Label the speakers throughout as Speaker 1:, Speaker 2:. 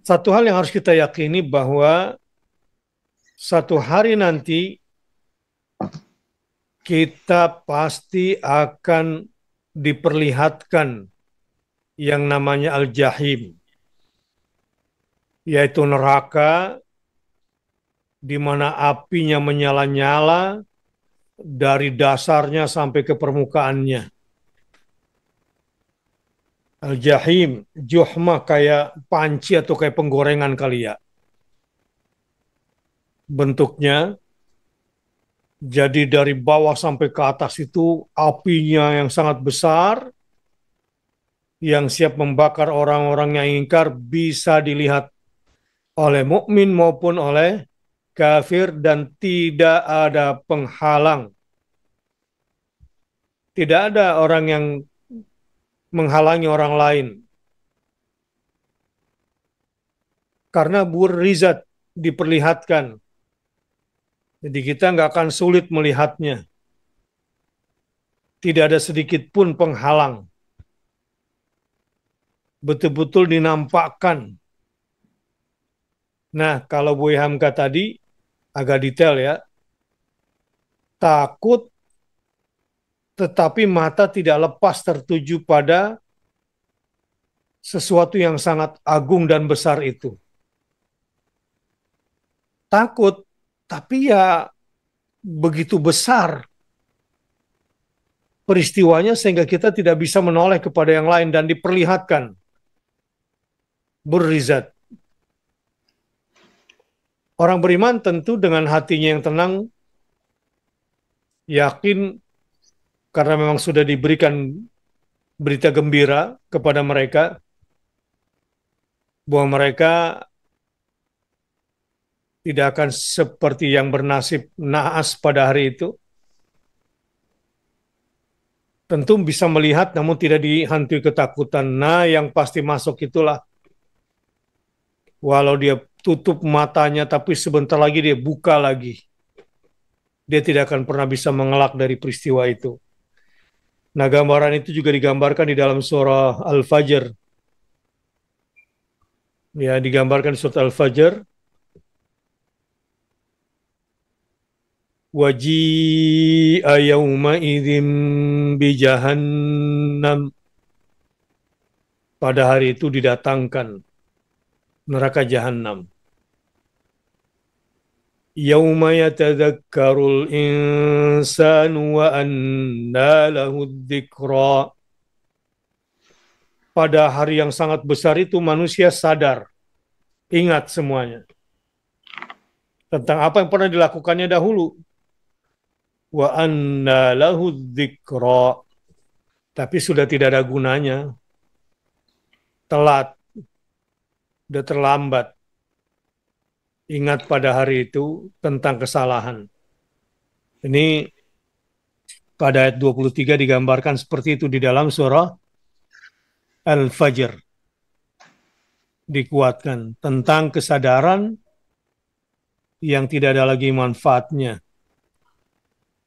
Speaker 1: Satu hal yang harus kita yakini bahwa satu hari nanti kita pasti akan diperlihatkan yang namanya Al-Jahim, yaitu neraka di mana apinya menyala-nyala dari dasarnya sampai ke permukaannya. Al-Jahim, juhma kayak panci atau kayak penggorengan kali ya. Bentuknya, jadi dari bawah sampai ke atas itu apinya yang sangat besar, yang siap membakar orang-orang yang ingkar bisa dilihat oleh mukmin maupun oleh kafir dan tidak ada penghalang. Tidak ada orang yang menghalangi orang lain. Karena Rizat diperlihatkan. Jadi kita nggak akan sulit melihatnya. Tidak ada sedikit pun penghalang. Betul-betul dinampakkan. Nah, kalau Bu Hamka tadi agak detail ya. Takut tetapi mata tidak lepas tertuju pada sesuatu yang sangat agung dan besar itu. Takut, tapi ya begitu besar peristiwanya sehingga kita tidak bisa menoleh kepada yang lain dan diperlihatkan berizat. Orang beriman tentu dengan hatinya yang tenang, yakin karena memang sudah diberikan berita gembira kepada mereka bahwa mereka tidak akan seperti yang bernasib naas pada hari itu. Tentu bisa melihat namun tidak dihantui ketakutan. Nah, yang pasti masuk itulah walau dia tutup matanya tapi sebentar lagi dia buka lagi. Dia tidak akan pernah bisa mengelak dari peristiwa itu. Nah, gambaran itu juga digambarkan di dalam surah Al-Fajr. Ya, digambarkan di surah Al-Fajr. Waji'a yawma idzin bijahannam. Pada hari itu didatangkan neraka jahanam. Yauma yatadzakkarul insanu wa anna lahu dzikra. Pada hari yang sangat besar itu manusia sadar, ingat semuanya tentang apa yang pernah dilakukannya dahulu. Wa anna lahu dzikra. Tapi sudah tidak ada gunanya. Telat, sudah terlambat. Ingat pada hari itu tentang kesalahan. Ini pada ayat 23 digambarkan seperti itu di dalam surah Al-Fajr. Dikuatkan tentang kesadaran yang tidak ada lagi manfaatnya.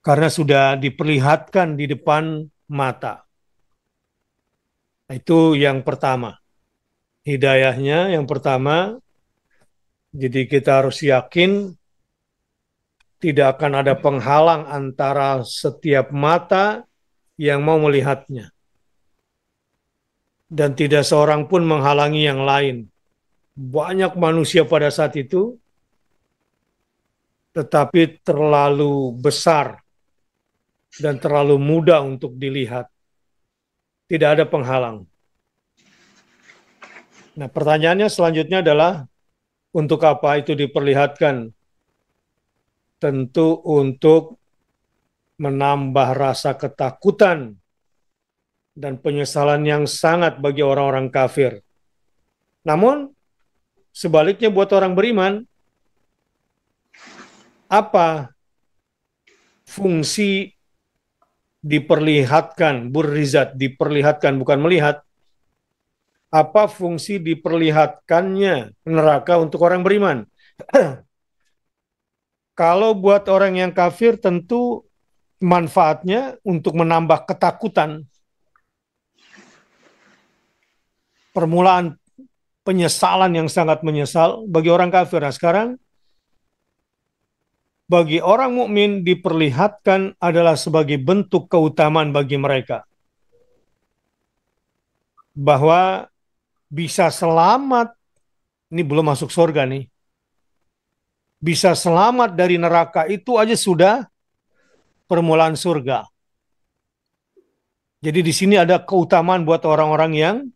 Speaker 1: Karena sudah diperlihatkan di depan mata. Itu yang pertama. Hidayahnya yang pertama, jadi kita harus yakin tidak akan ada penghalang antara setiap mata yang mau melihatnya. Dan tidak seorang pun menghalangi yang lain. Banyak manusia pada saat itu, tetapi terlalu besar dan terlalu mudah untuk dilihat. Tidak ada penghalang. Nah, pertanyaannya selanjutnya adalah, untuk apa itu diperlihatkan? Tentu untuk menambah rasa ketakutan dan penyesalan yang sangat bagi orang-orang kafir. Namun, sebaliknya buat orang beriman, apa fungsi diperlihatkan, Burizat diperlihatkan bukan melihat, apa fungsi diperlihatkannya neraka untuk orang beriman? Kalau buat orang yang kafir tentu manfaatnya untuk menambah ketakutan. Permulaan penyesalan yang sangat menyesal bagi orang kafir. Nah, sekarang bagi orang mukmin diperlihatkan adalah sebagai bentuk keutamaan bagi mereka bahwa bisa selamat, ini belum masuk surga nih, bisa selamat dari neraka itu aja sudah permulaan surga. Jadi di sini ada keutamaan buat orang-orang yang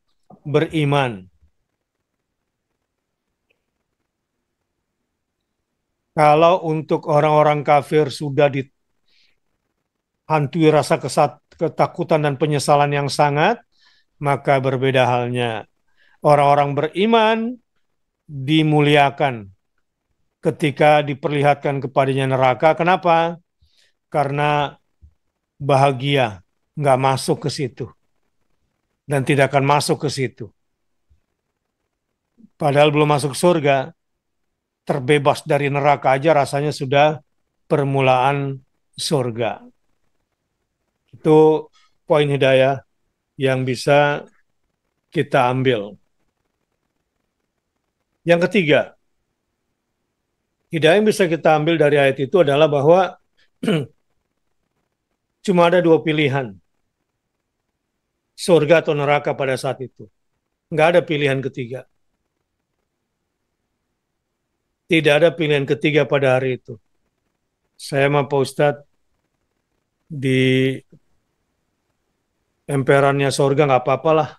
Speaker 1: beriman. Kalau untuk orang-orang kafir sudah dihantui rasa ketakutan dan penyesalan yang sangat, maka berbeda halnya. Orang-orang beriman dimuliakan ketika diperlihatkan kepadanya neraka. Kenapa? Karena bahagia, nggak masuk ke situ dan tidak akan masuk ke situ. Padahal belum masuk surga, terbebas dari neraka aja rasanya sudah permulaan surga. Itu poin hidayah yang bisa kita ambil. Yang ketiga, hidayah yang bisa kita ambil dari ayat itu adalah bahwa cuma ada dua pilihan, surga atau neraka pada saat itu. Nggak ada pilihan ketiga. Tidak ada pilihan ketiga pada hari itu. Saya sama Pak Ustadz di emperannya surga nggak apa-apa lah.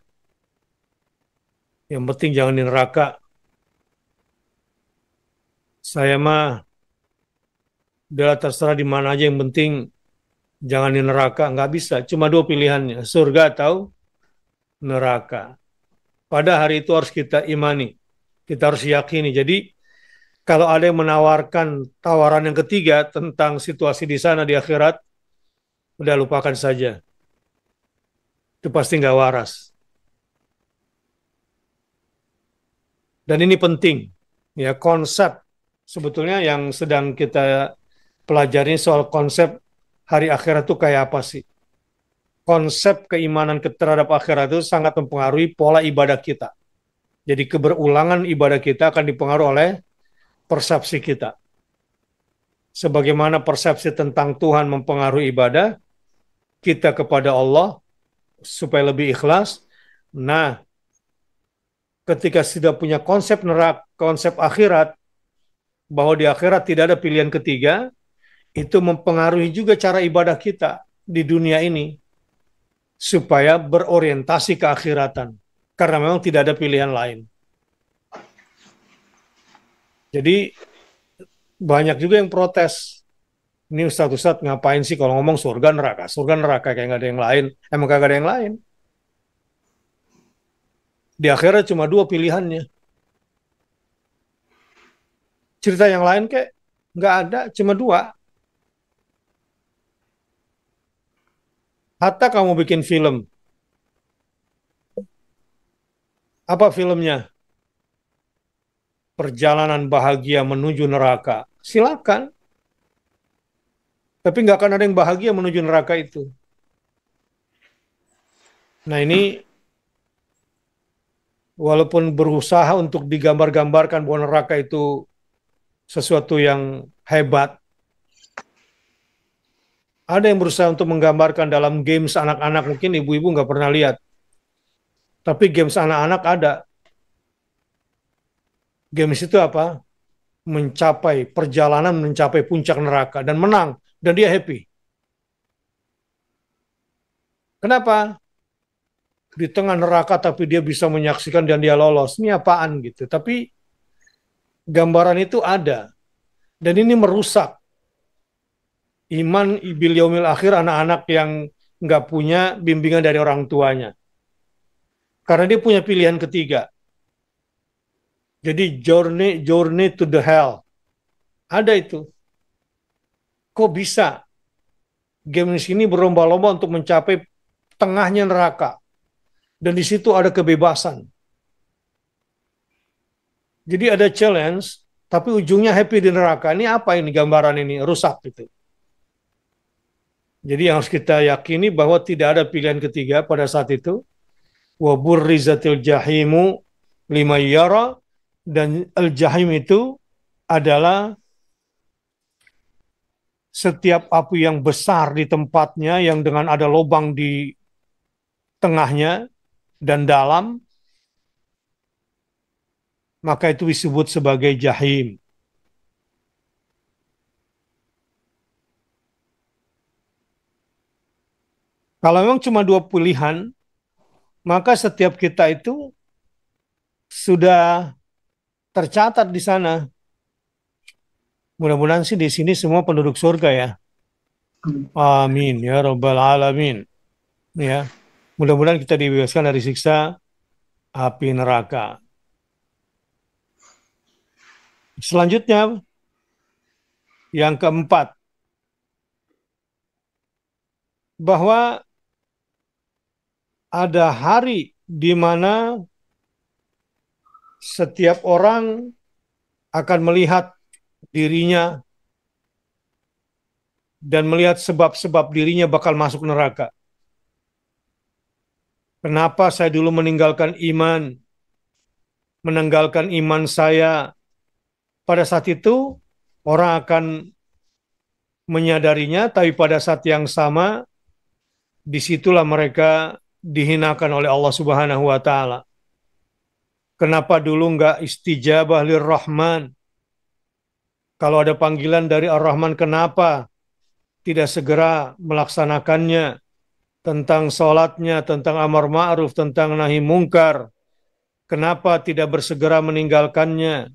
Speaker 1: Yang penting jangan di neraka. Saya mah udah terserah di mana aja, yang penting jangan di neraka. Nggak bisa. Cuma dua pilihannya, surga atau neraka. Pada hari itu harus kita imani. Kita harus yakini. Jadi kalau ada yang menawarkan tawaran yang ketiga tentang situasi di sana di akhirat, udah lupakan saja. Itu pasti nggak waras. Dan ini penting, ya, konsep sebetulnya yang sedang kita pelajari soal konsep hari akhirat itu kayak apa sih? Konsep keimanan terhadap akhirat itu sangat mempengaruhi pola ibadah kita. Jadi keberulangan ibadah kita akan dipengaruhi oleh persepsi kita. Sebagaimana persepsi tentang Tuhan mempengaruhi ibadah kita kepada Allah supaya lebih ikhlas. Nah, ketika sudah punya konsep neraka, konsep akhirat, bahwa di akhirat tidak ada pilihan ketiga, itu mempengaruhi juga cara ibadah kita di dunia ini supaya berorientasi ke akhiratan. Karena memang tidak ada pilihan lain. Jadi banyak juga yang protes. Ini Ustadz ngapain sih kalau ngomong surga neraka kayak nggak ada yang lain. Emang kagak ada yang lain. Di akhirat cuma dua pilihannya. Cerita yang lain kayak nggak ada, cuma dua. Hatta kamu bikin film, apa filmnya? Perjalanan bahagia menuju neraka. Silakan. Tapi nggak akan ada yang bahagia menuju neraka itu. Nah ini walaupun berusaha untuk digambar-gambarkan bahwa neraka itu sesuatu yang hebat, ada yang berusaha untuk menggambarkan dalam games anak-anak, mungkin ibu-ibu nggak pernah lihat. Tapi games anak-anak ada. Games itu apa? Perjalanan mencapai puncak neraka dan menang. Dan dia happy. Kenapa? Di tengah neraka tapi dia bisa menyaksikan dan dia lolos. Ini apaan gitu. Tapi gambaran itu ada. Dan ini merusak iman bil yaumil akhir anak-anak yang nggak punya bimbingan dari orang tuanya. Karena dia punya pilihan ketiga. Jadi journey to the hell. Ada itu. Kok bisa game ini berlomba-lomba untuk mencapai tengahnya neraka. Dan di situ ada kebebasan. Jadi ada challenge, tapi ujungnya happy di neraka. Ini apa ini gambaran ini? Rusak gitu. Jadi yang harus kita yakini bahwa tidak ada pilihan ketiga pada saat itu. Wa burrizatil jahimu lima yara, dan al-jahim itu adalah setiap api yang besar di tempatnya yang dengan ada lubang di tengahnya dan dalam, maka itu disebut sebagai jahim. Kalau memang cuma dua pilihan, maka setiap kita itu sudah tercatat di sana. Mudah-mudahan sih di sini semua penduduk surga ya. Amin ya Rabbal Alamin. Ya, mudah-mudahan kita dibebaskan dari siksa api neraka. Selanjutnya, yang keempat, bahwa ada hari di mana setiap orang akan melihat dirinya dan melihat sebab-sebab dirinya bakal masuk neraka. Kenapa saya dulu meninggalkan iman saya? Pada saat itu orang akan menyadarinya, tapi pada saat yang sama disitulah mereka dihinakan oleh Allah Subhanahu wa Ta'ala. Kenapa dulu nggak istijabah lirrahman? Kalau ada panggilan dari Ar-Rahman, kenapa tidak segera melaksanakannya? Tentang sholatnya, tentang amar ma'ruf, tentang nahi mungkar. Kenapa tidak bersegera meninggalkannya?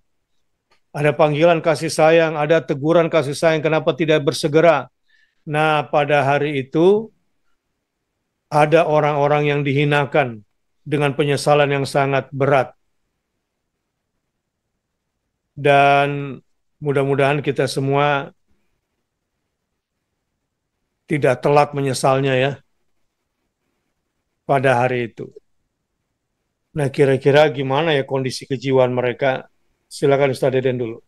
Speaker 1: Ada panggilan kasih sayang, ada teguran kasih sayang, kenapa tidak bersegera? Nah, pada hari itu ada orang-orang yang dihinakan dengan penyesalan yang sangat berat. Dan mudah-mudahan kita semua tidak telat menyesalnya ya pada hari itu. Nah, kira-kira gimana ya kondisi kejiwaan mereka? Silakan Ustaz Deden dulu.